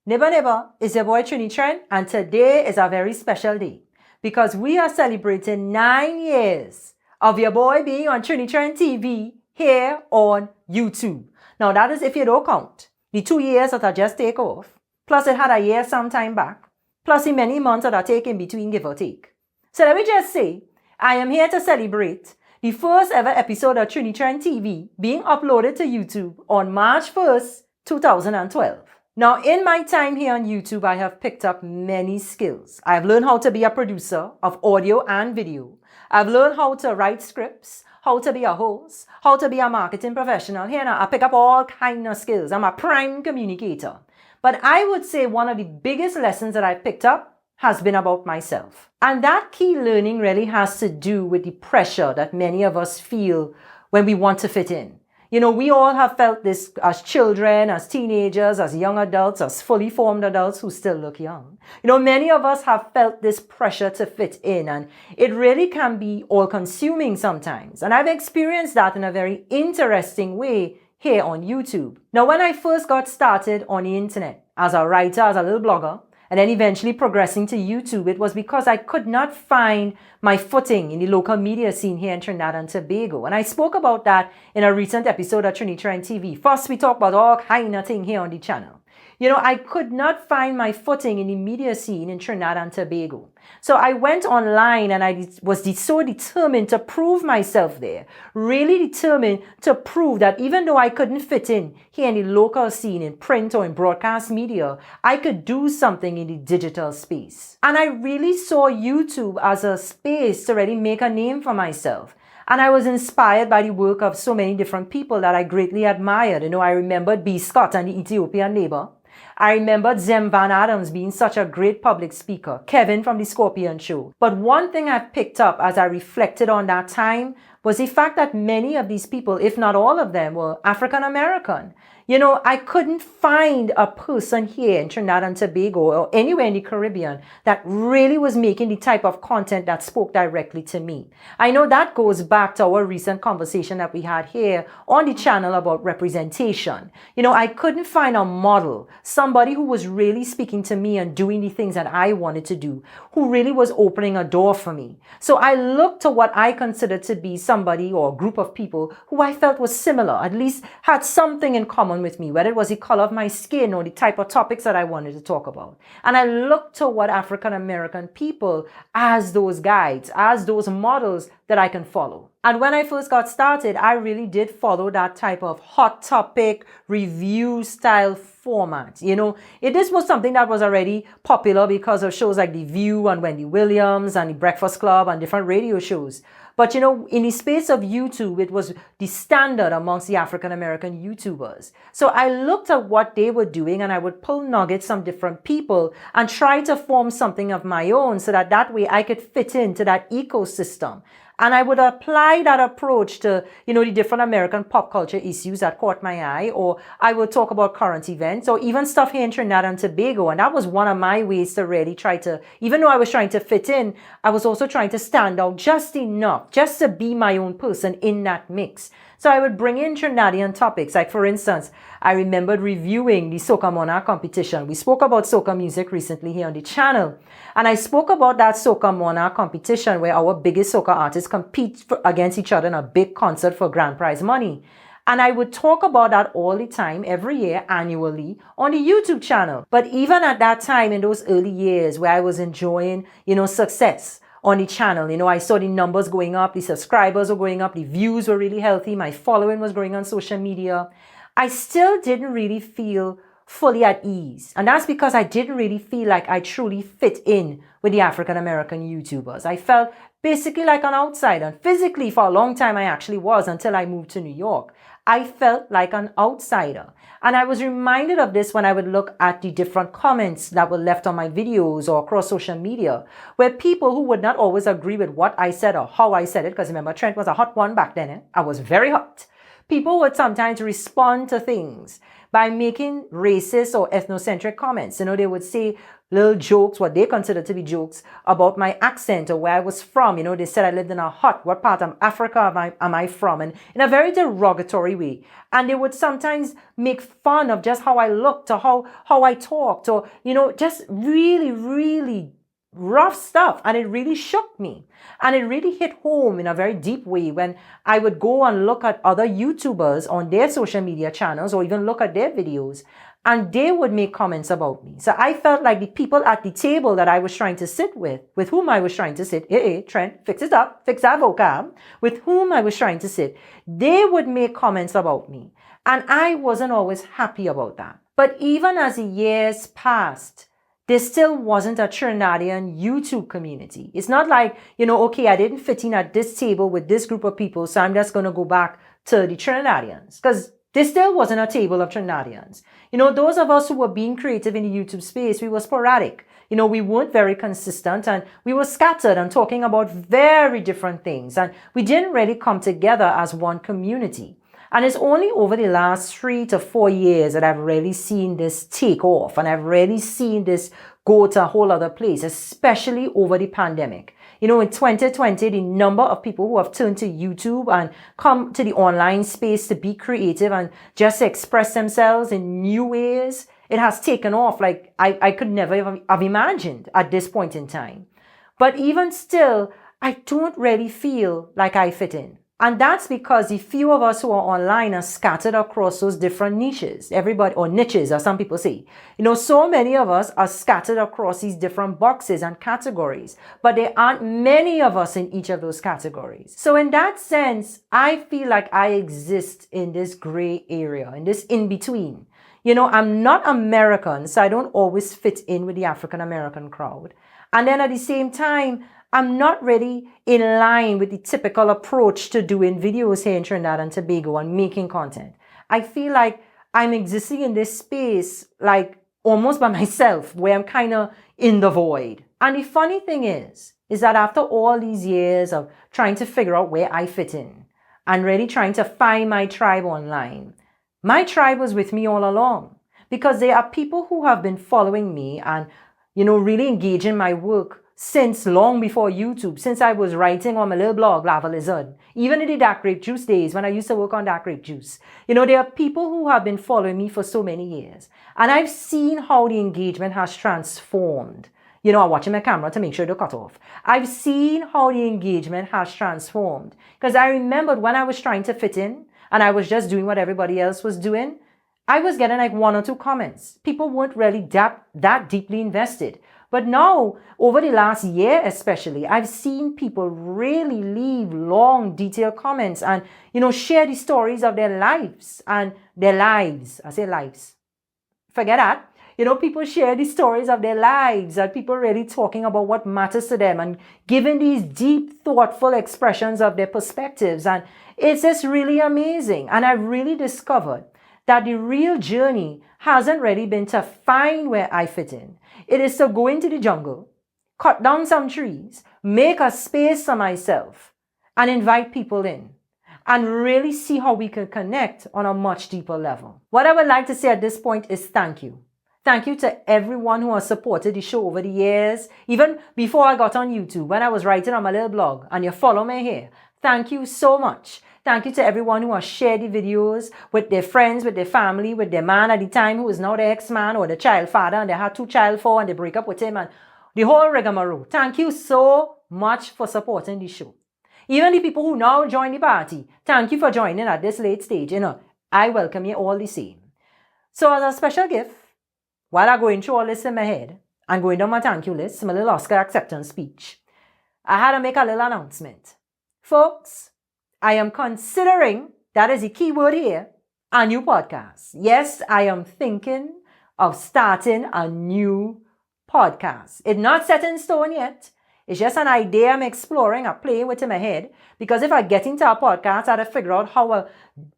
Neighbor, neighbor, it's your boy Trini Trent, and today is a very special day because we are celebrating 9 years of your boy being on Trini Trent TV here on YouTube. Now that is if you don't count the 2 years that I just take off, plus it had a year some time back, plus the many months that I take in between, give or take. So let me just say, I am here to celebrate the first ever episode of Trini Trent TV being uploaded to YouTube on March 1st, 2012. Now, in my time here on YouTube, I have picked up many skills. I've learned how to be a producer of audio and video. I've learned how to write scripts, how to be a host, how to be a marketing professional. Here now, I pick up all kinds of skills. I'm a prime communicator. But I would say one of the biggest lessons that I picked up has been about myself. And that key learning really has to do with the pressure that many of us feel when we want to fit in. You know, we all have felt this as children, as teenagers, as young adults, as fully formed adults who still look young. You know, many of us have felt this pressure to fit in, and it really can be all-consuming sometimes. And I've experienced that in a very interesting way here on YouTube. Now, when I first got started on the internet as a writer, as a little blogger, and then eventually progressing to YouTube, it was because I could not find my footing in the local media scene here in Trinidad and Tobago. And I spoke about that in a recent episode of Trini Trent TV. First, we talked about all kind of things here on the channel. You know, I could not find my footing in the media scene in Trinidad and Tobago. So I went online and I was so determined to prove myself there. Really determined to prove that even though I couldn't fit in here in the local scene, in print or in broadcast media, I could do something in the digital space. And I really saw YouTube as a space to really make a name for myself. And I was inspired by the work of so many different people that I greatly admired. You know, I remembered B. Scott and the Ethiopian Neighbor. I remembered Zem Van Adams being such a great public speaker, Kevin from the Scorpion Show. But one thing I picked up as I reflected on that time was the fact that many of these people, if not all of them, were African American. You know, I couldn't find a person here in Trinidad and Tobago or anywhere in the Caribbean that really was making the type of content that spoke directly to me. I know that goes back to our recent conversation that we had here on the channel about representation. You know, I couldn't find a model, somebody who was really speaking to me and doing the things that I wanted to do, who really was opening a door for me. So I looked to what I considered to be somebody or a group of people who I felt was similar, at least had something in common with me, whether it was the color of my skin or the type of topics that I wanted to talk about. And I looked to what African American people as those guides, as those models that I can follow. And when I first got started, I really did follow that type of hot topic review style format. You know, this was something that was already popular because of shows like The View and Wendy Williams and The Breakfast Club and different radio shows. But, you know, in the space of YouTube, it was the standard amongst the African-American YouTubers. So I looked at what they were doing and I would pull nuggets from different people and try to form something of my own so that way I could fit into that ecosystem. And I would apply that approach to, you know, the different American pop culture issues that caught my eye, or I would talk about current events, or even stuff here in Trinidad and Tobago. And that was one of my ways to really try to, even though I was trying to fit in, I was also trying to stand out just enough, just to be my own person in that mix. So I would bring in Trinidadian topics. Like, for instance, I remembered reviewing the Soca Monarch competition. We spoke about soca music recently here on the channel. And I spoke about that Soca Monarch competition where our biggest soca artists compete against each other in a big concert for grand prize money. And I would talk about that all the time, every year, annually, on the YouTube channel. But even at that time, in those early years where I was enjoying, you know, success on the channel, you know, I saw the numbers going up, the subscribers were going up, the views were really healthy, my following was growing on social media. I still didn't really feel fully at ease. And that's because I didn't really feel like I truly fit in with the African American YouTubers. I felt basically like an outsider. And physically, for a long time, I actually was until I moved to New York. I felt like an outsider. And I was reminded of this when I would look at the different comments that were left on my videos or across social media, where people who would not always agree with what I said or how I said it, because remember, Trent was a hot one back then. I was very hot. people would sometimes respond to things by making racist or ethnocentric comments. They would say little jokes, what they consider to be jokes, about my accent or where I was from. They said I lived in a hut. What part of Africa am I from? And in a very derogatory way. And they would sometimes make fun of just how I looked or how I talked or, just really, really rough stuff. And it really shook me. And it really hit home in a very deep way when I would go and look at other YouTubers on their social media channels or even look at their videos, and they would make comments about me. So I felt like the people at the table that I was trying to sit with whom I was trying to sit, hey, Trent, fix it up, fix that vocab, with whom I was trying to sit, they would make comments about me. And I wasn't always happy about that. But even as the years passed, there still wasn't a Trinidadian YouTube community. It's not like, okay, I didn't fit in at this table with this group of people, so I'm just going to go back to the Trinidadians. Because there still wasn't a table of Trinidadians. Those of us who were being creative in the YouTube space, we were sporadic. We weren't very consistent and we were scattered and talking about very different things. And we didn't really come together as one community. And it's only over the last 3 to 4 years that I've really seen this take off. And I've really seen this go to a whole other place, especially over the pandemic. In 2020, the number of people who have turned to YouTube and come to the online space to be creative and just express themselves in new ways, it has taken off like I could never have imagined at this point in time. But even still, I don't really feel like I fit in. And that's because the few of us who are online are scattered across those different niches. Everybody, or niches, as some people say. So many of us are scattered across these different boxes and categories. But there aren't many of us in each of those categories. So in that sense, I feel like I exist in this gray area, in this in-between. I'm not American, so I don't always fit in with the African American crowd. And then at the same time, I'm not really in line with the typical approach to doing videos here in Trinidad and Tobago and making content. I feel like I'm existing in this space like almost by myself, where I'm kind of in the void. And the funny thing is that after all these years of trying to figure out where I fit in and really trying to find my tribe online, my tribe was with me all along, because there are people who have been following me and, really engaging my work since long before YouTube, since I was writing on my little blog, Lava Lizard, even in the dark grape juice days when I used to work on dark grape juice. There are people who have been following me for so many years. And I've seen how the engagement has transformed. I'm watching my camera to make sure they're cut off. I've seen how the engagement has transformed. Because I remembered when I was trying to fit in and I was just doing what everybody else was doing, I was getting like 1 or 2 comments. People weren't really that deeply invested. But now, over the last year especially, I've seen people really leave long, detailed comments and, share the stories of their lives and their lives. I say lives. Forget that. People share the stories of their lives and people really talking about what matters to them and giving these deep, thoughtful expressions of their perspectives. And it's just really amazing. And I've really discovered that the real journey hasn't really been to find where I fit in. It is to go into the jungle, cut down some trees, make a space for myself, and invite people in, and really see how we can connect on a much deeper level. What I would like to say at this point is thank you. Thank you to everyone who has supported the show over the years, even before I got on YouTube, when I was writing on my little blog, and you follow me here. Thank you so much. Thank you to everyone who has shared the videos with their friends, with their family, with their man at the time who is now their ex-man or the child father, and they had 2 child for and they break up with him and the whole rigmarole. Thank you so much for supporting the show. Even the people who now join the party, thank you for joining at this late stage. I welcome you all the same. So as a special gift, while I'm going through all this in my head and going down my thank you list, my little Oscar acceptance speech, I had to make a little announcement. Folks, I am considering, that is the key word here, a new podcast. Yes, I am thinking of starting a new podcast. It's not set in stone yet. It's just an idea I'm exploring, I'm playing with in my head. Because if I get into a podcast, I have to figure out how I'm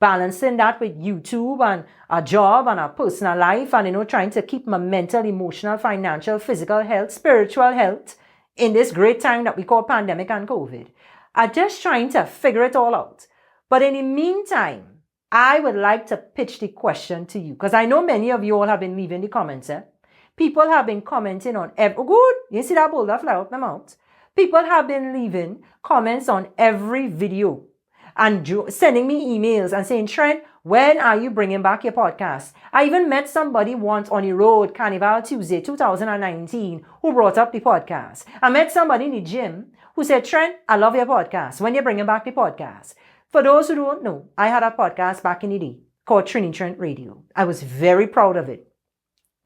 balancing that with YouTube and a job and a personal life and, trying to keep my mental, emotional, financial, physical health, spiritual health in this great time that we call pandemic and COVID. I'm just trying to figure it all out. But in the meantime, I would like to pitch the question to you because I know many of you all have been leaving the comments. People have been commenting on every, good, you see that boulder fly out my mouth? People have been leaving comments on every video and sending me emails and saying, Trent, when are you bringing back your podcast? I even met somebody once on the road, Carnival Tuesday 2019, who brought up the podcast. I met somebody in the gym who said, Trent, I love your podcast. When you're bringing back the podcast? For those who don't know, I had a podcast back in the day called Trini Trent Radio. I was very proud of it.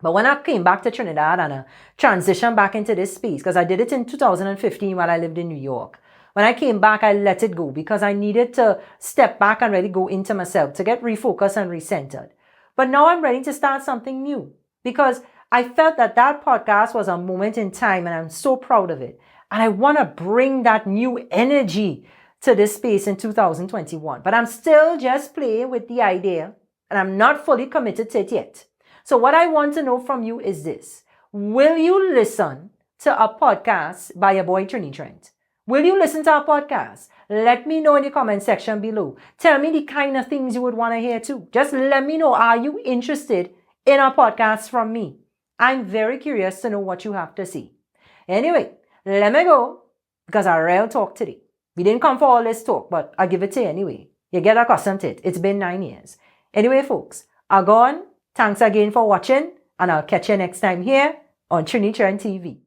But when I came back to Trinidad and transitioned back into this space, because I did it in 2015 while I lived in New York, when I came back, I let it go because I needed to step back and really go into myself to get refocused and recentered. But now I'm ready to start something new because I felt that podcast was a moment in time and I'm so proud of it. And I want to bring that new energy to this space in 2021. But I'm still just playing with the idea and I'm not fully committed to it yet. So what I want to know from you is this. Will you listen to a podcast by your boy Trini Trent? Will you listen to our podcast? Let me know in the comment section below. Tell me the kind of things you would want to hear too. Just let me know, are you interested in a podcast from me? I'm very curious to know what you have to say. Anyway, let me go because I real talk today. We didn't come for all this talk, but I'll give it to you anyway. You get accustomed to it. It's been 9 years. Anyway, folks, I'm gone. Thanks again for watching and I'll catch you next time here on Trini Trent TV.